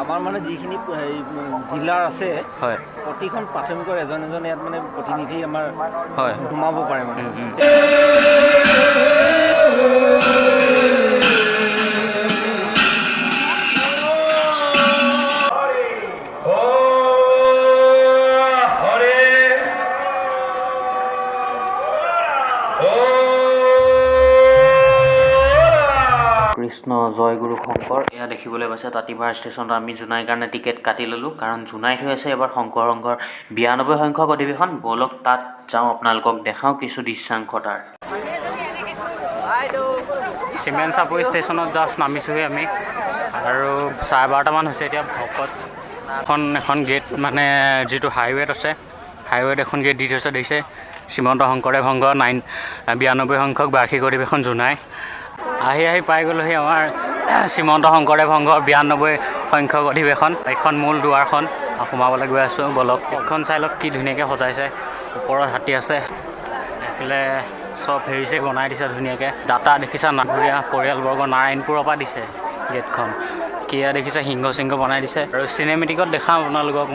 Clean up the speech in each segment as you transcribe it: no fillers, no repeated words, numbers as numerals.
আমাৰ মানে যিখিনি জিলাৰ আছে হয় প্ৰতিখন প্ৰাথমিকৰ এজন এজন ইয়াত মানে প্ৰতিনিধি আমাৰ হয় সোমাব পাৰে মানে কৃষ্ণ জয় গুৰু শংকৰ এয়া দেখিবলৈ পাইছে তাঁতিপাৰ ষ্টেচনত আমি জোনাইৰ কাৰণে টিকেট কাটি ল'লোঁ কাৰণ জোনাইত হৈ আছে এবাৰ শংকৰ সংঘৰ 92 সংখ্যক অধিৱেশন ব'লক তাত যাওঁ আপোনালোকক দেখাওঁ কিছু দৃশ্যাংশ তাৰ চিমেণ্ট চাপৰি ষ্টেচনত জাষ্ট নামিছোঁহি আমি আৰু 12:30মান হৈছে এতিয়া ভকত এখন গেট মানে যিটো হাইৱেত আছে হাইৱেত এখন গেট দি থৈছে দেখিছে শ্ৰীমন্ত শংকৰদেৱ সংঘ 92 সংখ্যক বাৰ্ষিক অধিৱেশন জোনাই আহি পাই গ'লোহি আমাৰ শ্ৰীমন্ত শংকৰদেৱ সংঘৰ 92 সংখ্যক অধিৱেশন এখন মূল দুৱাৰখন সোমাবলৈ গৈ আছোঁ বলক এখন চাই লওক কি ধুনীয়াকৈ সজাইছে ওপৰত হাতী আছে এইফালে চব হেৰিছে বনাই দিছে ধুনীয়াকৈ ডাটা দেখিছা নাঘৰীয়া পৰিয়ালবৰ্গ নাৰায়ণপুৰৰ পৰা দিছে গেটখন কিয়া দেখিছে সিংহ বনাই দিছে আৰু চিনেমেটিকত দেখাওঁ আপোনালোকক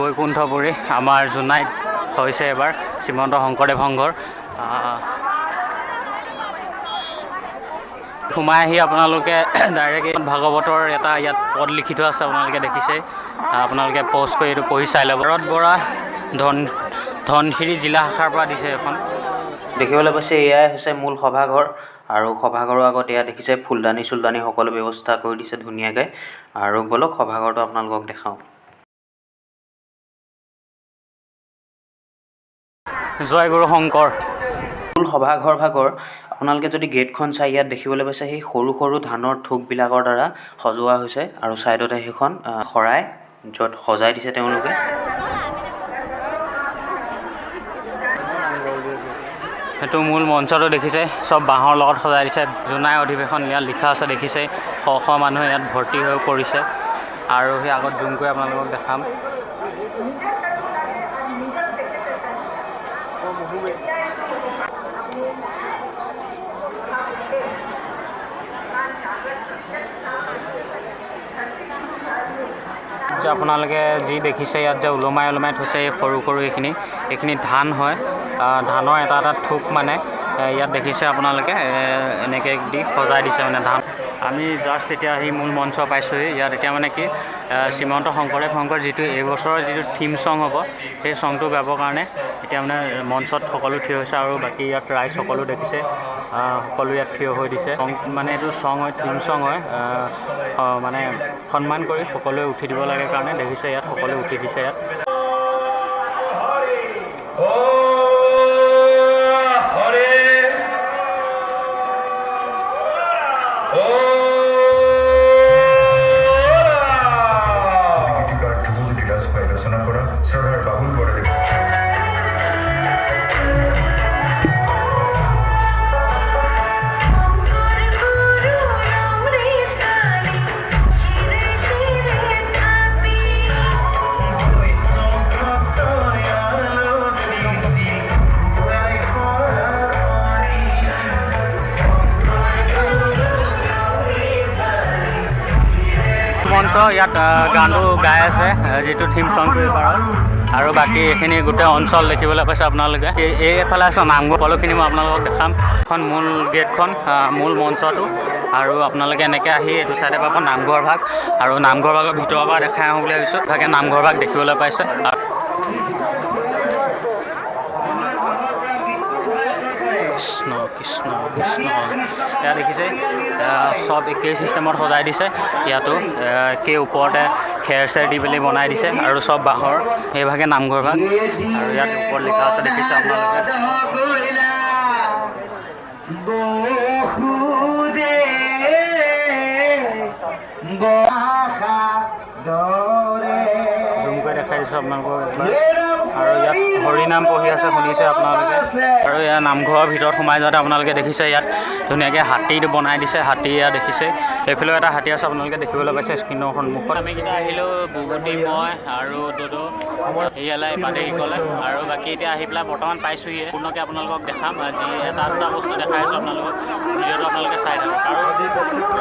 বৈকুণ্ঠপুৰী আমাৰ জোনাইত হৈছে এবাৰ শ্ৰীমন্ত শংকৰদেৱ সংঘৰ সোমাই আহি আপোনালোকে ডাইৰেক্ট ভাগৱতৰ এটা ইয়াত পদ লিখি থোৱা আছে আপোনালোকে দেখিছে আপোনালোকে প'ষ্ট কৰি এইটো পঢ়ি চাই ল'ব শৰৎ বৰা ধনশিৰি জিলা শাখাৰ পৰা দিছে এখন দেখিবলৈ পাইছে এয়াই হৈছে মূল সভাঘৰ আৰু সভাঘৰৰ আগত এয়া দেখিছে ফুলদানি চুলদানি সকলো ব্যৱস্থা কৰি দিছে ধুনীয়াকৈ আৰু বলক সভাঘৰটো আপোনালোকক দেখাওঁ জয় গুৰু শংকৰ মূল সভাঘৰ ভাগৰ আপোনালোকে যদি গেটখন চাই ইয়াত দেখিবলৈ পাইছে সেই সৰু সৰু ধানৰ থোকবিলাকৰ দ্বাৰা সজোৱা হৈছে আৰু ছাইডতে সেইখন শৰাই য'ত সজাই দিছে তেওঁলোকে সেইটো মূল মঞ্চটো দেখিছে চব বাঁহৰ লগত সজাই দিছে জোনাই অধিৱেশন ইয়াত লিখা আছে দেখিছে শ মানুহ ইয়াত ভৰ্তি হৈ পৰিছে আৰু সেই আগত জুম কৰি আপোনালোকক দেখাম যে আপোনালোকে যি দেখিছে ইয়াত যে ওলমাই থৈছে এই সৰু এইখিনি ধান হয় ধানৰ এটা থোক মানে ইয়াত দেখিছে আপোনালোকে এনেকৈ দি সজাই দিছে মানে ধান আমি জাষ্ট এতিয়া আহি মূল মঞ্চ পাইছোঁহি ইয়াত এতিয়া মানে কি শ্ৰীমন্ত শংকৰদেৱ সংঘৰ যিটো এইবছৰৰ যিটো থিম চং হ'ব সেই চংটো গাবৰ কাৰণে এতিয়া মানে মঞ্চত সকলো থিয় হৈছে আৰু বাকী ইয়াত ৰাইজ সকলো দেখিছে সকলো ইয়াত থিয় হৈ দিছে মানে এইটো চং হয় থিম চং হয় মানে সন্মান কৰি সকলোৱে উঠি দিব লাগে কাৰণে দেখিছে ইয়াত সকলোৱে উঠি দিছে ইয়াত শুনিছোঁ ইয়াত গানটো গাই আছে যিটো থিম চংটো এইবাৰৰ আৰু বাকী এইখিনি গোটেই অঞ্চল দেখিবলৈ পাইছে আপোনালোকে এইফালে আছে নামঘৰ সকলোখিনি মই আপোনালোকক দেখাম এখন মূল গেটখন মূল মঞ্চটো আৰু আপোনালোকে এনেকৈ আহি এইটো চাইডে পাব নামঘৰ ভাগ আৰু নামঘৰ ভাগৰ ভিতৰৰ পৰা দেখাই আহোঁ বুলি ভাবিছোঁ ভাগে নামঘৰ ভাগ দেখিবলৈ পাইছে কৃষ্ণ কৃষ্ণ কৃষ্ণ এয়া দেখিছে চব একেই চিষ্টেমত সজাই দিছে ইয়াতো একেই ওপৰতে খেৰ চেৰ দি পেলাই বনাই দিছে আৰু চব বাঁহৰ সেইভাগে নামঘৰ ভাগ আৰু ইয়াত ওপৰত লিখা আছে দেখিছে আপোনালোকে জুম কৰি দেখাই দিছোঁ আপোনালোকক আৰু ইয়াত হৰিনাম পঢ়ি আছে শুনিছে আপোনালোকে আৰু ইয়াৰ নামঘৰৰ ভিতৰত সোমাই যাওঁতে আপোনালোকে দেখিছে ইয়াত ধুনীয়াকৈ হাতী বনাই দিছে হাতী ইয়াত দেখিছে সেইফালেও এটা হাতী আছে আপোনালোকে দেখিবলৈ পাইছে স্ক্ৰীনৰ সন্মুখত আমি কেইটা আহিলোঁ বুবুটি মই আৰু দদৌ ইয়ালৈ পাদেহি ক'লে আৰু বাকী এতিয়া আহি পেলাই বৰ্তমান পাইছোঁহিয়ে পূৰ্ণকৈ আপোনালোকক দেখাম আজি এটা দুটা বস্তু দেখাই আছোঁ আপোনালোকক ভিডিঅ'টো আপোনালোকে চাই থাকক আৰু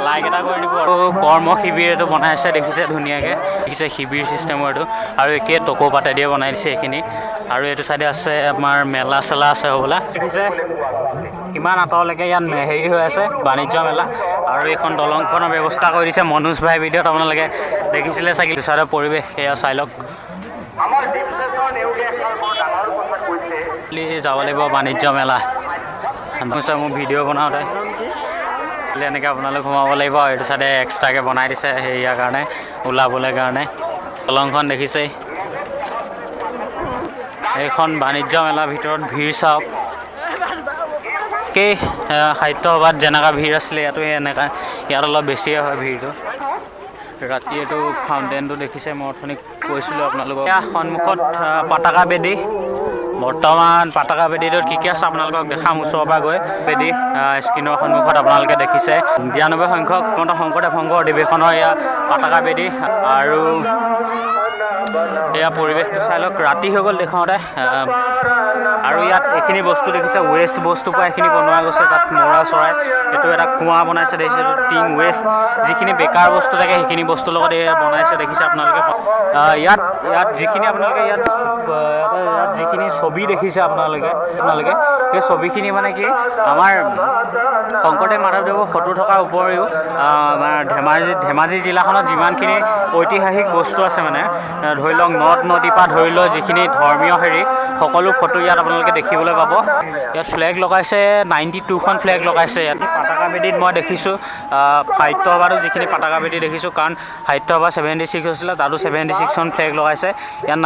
লাইক এটা কৰি দিব আৰু কৰ্ম শিবিৰ এইটো বনাইছে দেখিছে ধুনীয়াকৈ দেখিছে শিবিৰ চিষ্টেমৰ এইটো আৰু একেই টকৌ পাতে দিয়ে বনাই দিছে এইখিনি আৰু এইটো চাইডে আছে আমাৰ মেলা চেলা আছে হ'বলা দেখিছে কিমান আঁতৰলৈকে ইয়াত হেৰি হৈ আছে বাণিজ্য মেলা আৰু এইখন দলংখনৰ ব্যৱস্থা কৰি দিছে মনোজ ভাই ভিডিঅ'ত আপোনালোকে দেখিছিলে চাগে চাইডৰ পৰিৱেশ সেয়া চাই লওক যাব লাগিব বাণিজ্য মেলা মোৰ ভিডিঅ' বনাওঁতে এনেকৈ আপোনালোক সোমাব লাগিব এইটো চাইডে এক্সট্ৰাকৈ বনাই দিছে সেয়াৰ কাৰণে ওলাবলৈ কাৰণে দলংখন দেখিছেই এইখন বাণিজ্য মেলাৰ ভিতৰত ভিৰ চাওক কেই সাহিত্য সভাত যেনেকুৱা ভিৰ আছিলে ইয়াতো সেই এনেকুৱা ইয়াত অলপ বেছিয়ে হয় ভিৰটো ৰাতি এইটো ফাউণ্টেইনটো দেখিছে মই অথনি কৈছিলোঁ আপোনালোকক ইয়াৰ সন্মুখত পতাকা বেদী বৰ্তমান পতাকা বেদীটোত কি কি আছে আপোনালোকক দেখাম ওচৰৰ পৰা গৈ বেদী স্ক্ৰীনৰ সন্মুখত আপোনালোকে দেখিছে 92 সংখ্যক শংকৰদেৱ সংঘ অধিৱেশনৰ এয়া পতাকা বেদী আৰু এয়া পৰিৱেশটো চাই লওক ৰাতি হৈ গ'ল দেখাওঁতে আৰু ইয়াত এইখিনি বস্তু দেখিছে ৱেষ্ট বস্তুৰ পৰা এইখিনি বনোৱা গৈছে তাত মৰা চৰাই এইটো এটা কুঁৱা বনাইছে দেখিছে এইটো টিং ৱেষ্ট যিখিনি বেকাৰ বস্তু থাকে সেইখিনি বস্তুৰ লগত বনাইছে দেখিছে আপোনালোকে ইয়াত যিখিনি আপোনালোকে ইয়াত যিখিনি ছবি দেখিছে আপোনালোকে সেই ছবিখিনি মানে কি আমাৰ শংকৰদেৱ মাধৱদেৱৰ ফটো থকাৰ উপৰিও আমাৰ ধেমাজি জিলাখনত যিমানখিনি ঐতিহাসিক বস্তু আছে মানে ধৰি লওক নদ নদীৰ পৰা ধৰি লওক যিখিনি ধৰ্মীয় হেৰি সকলো ফটো ইয়াত আপোনালোকে দেখিবলৈ পাব ইয়াত ফ্লেগ লগাইছে 92খন ফ্লেগ লগাইছে ইয়াত পতাকা বেদীত মই দেখিছোঁ সাহিত্য সভাতো যিখিনি পতাকা বেদী দেখিছোঁ কাৰণ সাহিত্য সভা 76 হৈছিলে তাতো 76খন ফ্লেগ লগাইছে ইয়াত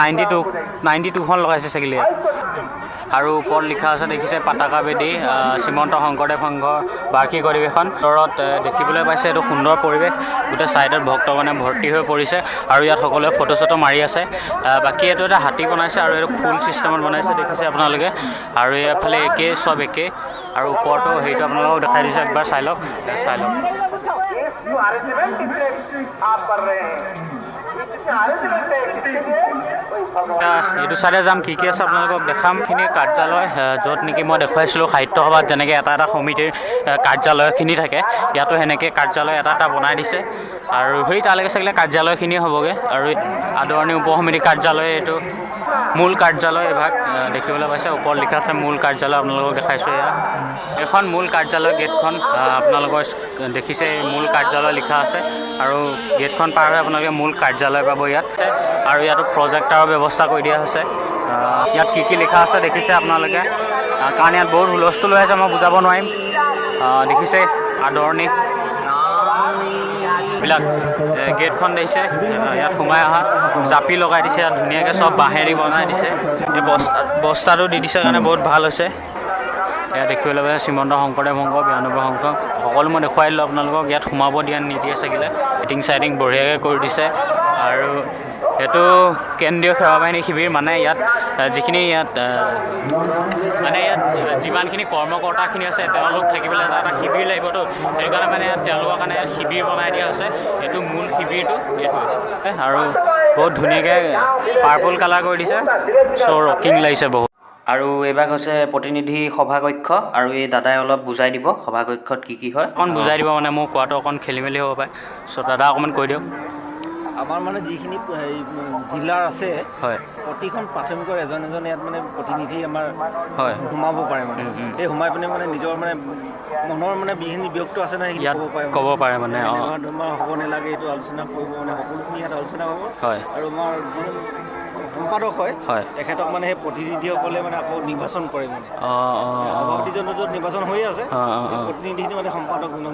92খন লগাইছে চাগে ইয়াত আৰু ওপৰত লিখা আছে দেখিছে পতাকা বেদী শ্ৰীমন্ত শংকৰদেৱ সংঘৰ বাৰ্ষিক অধিৱেশন দৰত দেখিবলৈ পাইছে এইটো সুন্দৰ পৰিৱেশ গোটেই ছাইডত ভক্তগণে ভৰ্তি হৈ পৰিছে আৰু ইয়াত সকলোৱে ফটো চটো মাৰি আছে বাকী এইটো এটা হাতী বনাইছে আৰু এইটো ফুল চিষ্টেমত বনাইছে দেখিছে আপোনালোকে আৰু এইফালে একেই চব একেই আৰু ওপৰতো হেৰিটো আপোনালোকক দেখাই দিছোঁ একবাৰ চাই লওক এইটো চাইডে যাম কি কি আছে আপোনালোকক দেখামখিনি কাৰ্যালয় য'ত নেকি মই দেখুৱাইছিলোঁ সাহিত্য সভাত যেনেকৈ এটা সমিতিৰ কাৰ্যালয়খিনি থাকে ইয়াতো সেনেকৈ কাৰ্যালয় এটা বনাই দিছে আৰু সেই তালৈকে চাগিলে কাৰ্যালয়খিনিয়ে হ'বগৈ আৰু আদৰণি উপ সমিতি কাৰ্যালয় এইটো মূল কাৰ্যালয় এভাগ দেখিবলৈ পাইছে ওপৰত লিখা আছে মূল কাৰ্যালয় আপোনালোকক দেখাইছোঁ এয়া এখন মূল কাৰ্যালয় গেটখন আপোনালোকৰ দেখিছে মূল কাৰ্যালয় লিখা আছে আৰু গেটখন পাৰ হৈ আপোনালোকে মূল কাৰ্যালয় পাব ইয়াত আৰু ইয়াতো প্ৰজেক্টাৰৰ ব্যৱস্থা কৰি দিয়া হৈছে ইয়াত কি কি লিখা আছে দেখিছে আপোনালোকে কাৰণ ইয়াত বহুত হুলস্থুল হৈ আছে মই বুজাব নোৱাৰিম দেখিছে আদৰণি বিলাক গেটখন দিছে ইয়াত সোমাই অহা জাপি লগাই দিছে ইয়াত ধুনীয়াকৈ চব বাঁহেদি বনাই দিছে এই বস্তাটো দি দিছে কাৰণে বহুত ভাল হৈছে ইয়াত দেখিবলৈ পাইছে শ্ৰীমন্ত শংকৰদেৱ সংঘ 92 সংঘ সকলো মই দেখুৱাই দিলোঁ আপোনালোকক ইয়াত সোমাব দিয়া নিদিয়ে চাগিলে লাইটিং চাইটিং বঢ়িয়াকৈ কৰি দিছে আৰু এইটো কেন্দ্ৰীয় সেৱা বাহিনী শিবিৰ মানে ইয়াত যিখিনি ইয়াত যিমানখিনি কৰ্মকৰ্তাখিনি আছে তেওঁলোক থাকিবলৈ এটা শিবিৰ লাগিবতো সেইটো কাৰণে মানে তেওঁলোকৰ কাৰণে ইয়াত শিবিৰ বনাই দিয়া হৈছে এইটো মূল শিবিৰটো এইটো আৰু বহুত ধুনীয়াকৈ পাৰ্পল কালাৰ কৰি দিছে চ' ৰকিং লাগিছে বহুত আৰু এইবাৰ হৈছে প্ৰতিনিধি সভাকক্ষ আৰু এই দাদাই অলপ বুজাই দিব সভাকক্ষত কি কি হয় অকণ বুজাই দিব মানে মোৰ কোৱাটো অকণ খেলি মেলি হ'ব পাৰে চ' দাদা অকণমান কৈ দিয়ক আমাৰ মানে যিখিনি জিলাৰ আছে হয় প্ৰতিখন প্ৰাথমিকৰ এজন ইয়াত মানে প্ৰতিনিধি আমাৰ হয় সোমাব পাৰে মানে এই সোমাই পিনে মানে নিজৰ মানে মনৰ মানে যিখিনি ব্যক্ত আছে নহয় সেইখিনি ইয়াত ক'ব পাৰে ক'ব পাৰে মানে তোমাৰ হ'ব নালাগে এইটো আলোচনা কৰিব মানে সকলোখিনি ইয়াত আলোচনা হ'ব হয় আৰু আমাৰ যিজন সম্পাদক হয় তেখেতক মানে সেই প্ৰতিনিধিসকলে মানে আকৌ নিৰ্বাচন কৰে মানে সভাপতিজনৰ য'ত নিৰ্বাচন হৈ আছে প্ৰতিনিধি মানে সম্পাদকজনক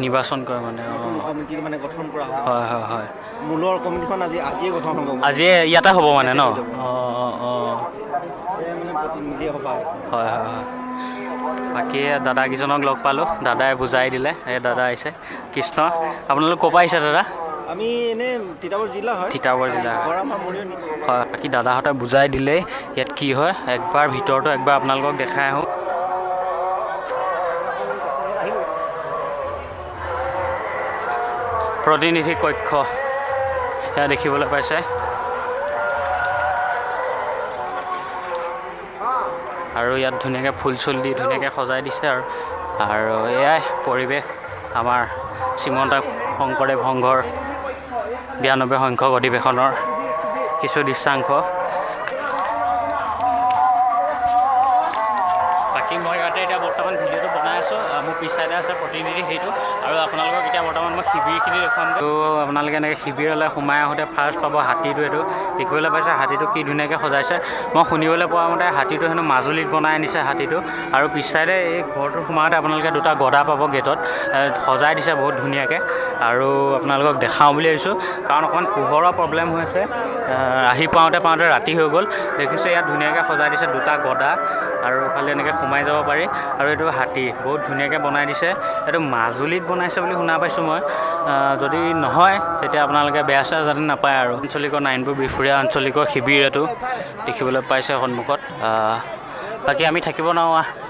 নিৰ্বাচন কৰে মানে কমিটি মানে গঠন কৰা হয় হয় হয় মূলৰ কমিটিখন আজিয়ে গঠন হ'ব আজিয়ে ইয়াতে হ'ব মানে ন মানে প্ৰতিনিধি সভা হয় হয় হয় বাকী দাদাকেইজনক লগ পালোঁ দাদাই বুজাই দিলে এই দাদা আহিছে কৃষ্ণ আপোনালোক ক'ৰ পৰা আহিছে দাদা আমি এনেই তিতাবৰ জিলা হয় তিতাবৰ জিলা ঘৰ আমাৰ মৰিয়নি হয় বাকী দাদাহঁতে বুজাই দিলেই ইয়াত কি হয় একবাৰ ভিতৰতো একবাৰ আপোনালোকক দেখাই আহোঁ প্ৰতিনিধি কক্ষ সেয়া দেখিবলৈ পাইছে আৰু ইয়াত ধুনীয়াকৈ ফুল চুল দি ধুনীয়াকৈ সজাই দিছে আৰু এয়াই পৰিৱেশ আমাৰ শ্ৰীমন্ত শংকৰদেৱ সংঘৰ 92 সংখ্যক অধিৱেশনৰ কিছু দৃশ্যাংশ বাকী মই ইয়াতে এতিয়া বৰ্তমান ভিডিঅ'টো বনাই আছোঁ মোৰ পিছ চাইডে আছে প্ৰতিনিধি সেইটো আৰু আপোনালোকক এতিয়া বৰ্তমান মই শিবিৰখিনি দেখুৱাম তো আপোনালোকে এনেকৈ শিবিৰলৈ সোমাই আহোঁতে ফাৰ্ষ্ট পাব হাতীটো এইটো দেখিবলৈ পাইছে হাতীটো কি ধুনীয়াকৈ সজাইছে মই শুনিবলৈ পোৱা মতে হাতীটো হেনো মাজুলীত বনাই আনিছে হাতীটো আৰু পিছ চাইডে এই ঘৰটোৰ সোমাওঁতে আপোনালোকে দুটা গদা পাব গেটত সজাই দিছে বহুত ধুনীয়াকৈ আৰু আপোনালোকক দেখাওঁ বুলি ভাবিছোঁ কাৰণ অকণমান পোহৰৰ প্ৰব্লেম হৈ আছে আহি পাওঁতে ৰাতি হৈ গ'ল দেখিছে ইয়াত ধুনীয়াকৈ সজাই দিছে দুটা গদা আৰু ইফালে এনেকৈ সোমাই যাব পাৰি আৰু এইটো হাতী বহুত ধুনীয়াকৈ বনাই দিছে এইটো মাজুলীত বনাইছে বুলি শুনা পাইছোঁ মই যদি নহয় তেতিয়া আপোনালোকে বেয়া চেয়া যাতে নাপায় আৰু আঞ্চলিকৰ নাৰায়ণপুৰ বিহপুৰীয়া আঞ্চলিকৰ শিবিৰ এইটো দেখিবলৈ পাইছে সন্মুখত বাকী আমি থাকিব নোৱাৰোঁ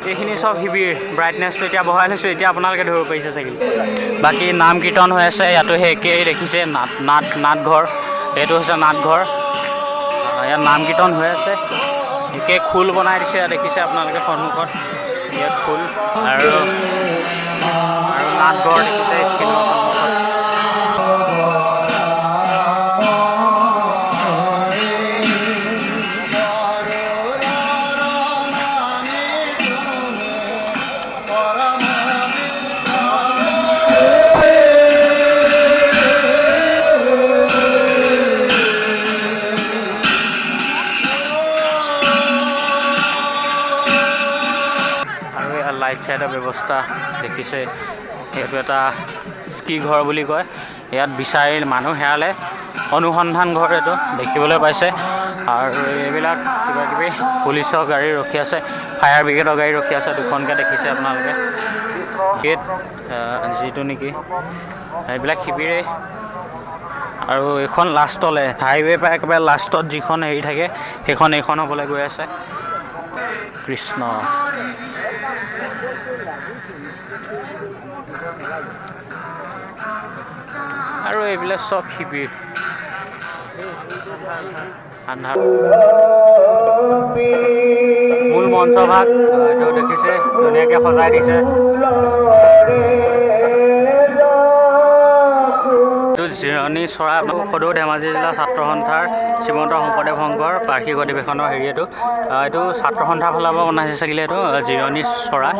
এইখিনি চব শিবিৰ ব্ৰাইটনেছটো এতিয়া বহাই লৈছোঁ এতিয়া আপোনালোকে ধৰিব পাৰিছে চাগে বাকী নাম কীৰ্তন হৈ আছে ইয়াতো সেই একেই দেখিছে নাটঘৰ এইটো হৈছে নাটঘৰ ইয়াত নাম কীৰ্তন হৈ আছে একে খোল বনাই দিছে দেখিছে আপোনালোকে সন্মুখত ইয়াত খোল আৰু নাটঘৰ দেখিছে স্ক্ৰীনৰ সন্মুখত লাইট চাইটৰ ব্যৱস্থা দেখিছে এইটো এটা কি ঘৰ বুলি কয় ইয়াত বিচাৰি মানুহ হেৰালে অনুসন্ধান ঘৰ এইটো দেখিবলৈ পাইছে আৰু এইবিলাক কিবাকিবি পুলিচৰ গাড়ী ৰখি আছে ফায়াৰ ব্ৰিগেডৰ গাড়ী ৰখি আছে দুখনকৈ দেখিছে আপোনালোকে গেট যিটো নেকি এইবিলাক শিবিৰে আৰু এইখন লাষ্টলৈ হাইৱে পৰা একেবাৰে লাষ্টত যিখন হেৰি থাকে এইখন হ'বলৈ গৈ আছে কৃষ্ণ আৰু এইবিলাক চব শিবিৰ আন্ধাৰ মূল মঞ্চভাগ এইটো দেখিছে ধুনীয়াকৈ সজাই দিছে এইটো জিৰণি চৰা সদৌ ধেমাজি জিলা ছাত্ৰ সন্থাৰ শ্ৰীমন্ত শংকৰদেৱ সংঘৰ বাৰ্ষিক অধিৱেশনৰ হেৰি এইটো ছাত্ৰ সন্থাৰ ফালৰ পৰা বনাইছে চাগিলে এইটো জিৰণি চৰা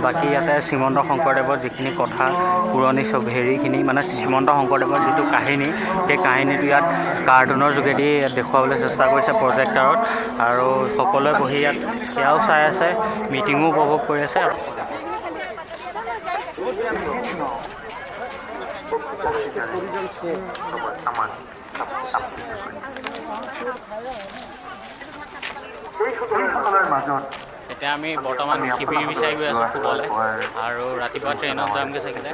বাকী ইয়াতে শ্ৰীমন্ত শংকৰদেৱৰ যিখিনি কথা পুৰণি চব হেৰিখিনি মানে শ্ৰীমন্ত শংকৰদেৱৰ যিটো কাহিনী সেই কাহিনীটো ইয়াত কাৰ্টুনৰ যোগেদি দেখুৱাবলৈ চেষ্টা কৰিছে প্ৰজেক্টাৰত আৰু সকলোৱে বহি ইয়াত সেয়াও চাই আছে মিটিঙো উপভোগ কৰি আছে এতিয়া আমি বৰ্তমান শিবিৰ বিচাৰি গৈ আছোঁ শুবলৈ আৰু ৰাতিপুৱা ট্ৰেইনত যামগৈ চাগিলে